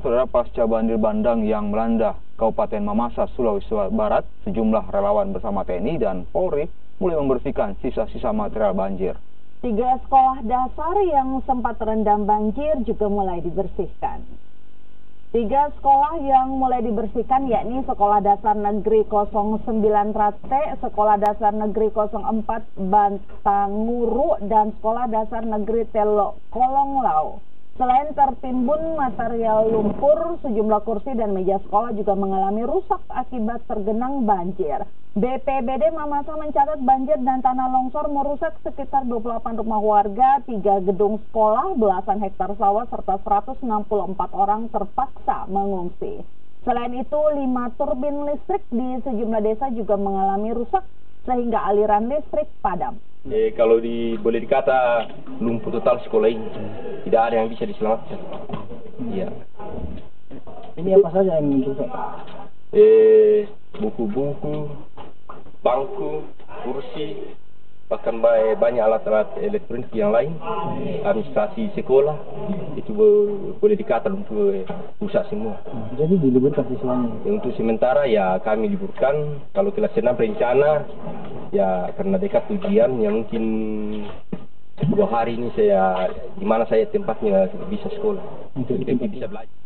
Saudara, pasca banjir bandang yang melanda Kabupaten Mamasa, Sulawesi Barat, sejumlah relawan bersama TNI dan Polri mulai membersihkan sisa-sisa material banjir. 3 sekolah dasar yang sempat terendam banjir juga mulai dibersihkan. 3 sekolah yang mulai dibersihkan yakni Sekolah Dasar Negeri 09 Trate, Sekolah Dasar Negeri 04 Bantanguru, dan Sekolah Dasar Negeri Telok Kolonglau. Selain tertimbun material lumpur, sejumlah kursi dan meja sekolah juga mengalami rusak akibat tergenang banjir. BPBD Mamasa mencatat banjir dan tanah longsor merusak sekitar 28 rumah warga, 3 gedung sekolah, belasan hektar sawah, serta 164 orang terpaksa mengungsi. Selain itu, 5 turbin listrik di sejumlah desa juga mengalami rusak sehingga aliran listrik padam. Kalau boleh dikata lumpuh total sekolah ini, tidak ada yang bisa diselamatkan. Iya. Ini apa saja yang rusak? Buku-buku, bangku, kursi, bahkan banyak alat-alat elektronik yang lain, administrasi sekolah, itu boleh dikata lumpuh rusak semua. Jadi diliburkan siswanya? Untuk sementara ya kami liburkan. Kalau kelas 6 rencana ya karena dekat ujian ya mungkin 2 hari ini di mana saya tempatnya bisa sekolah, bisa belajar.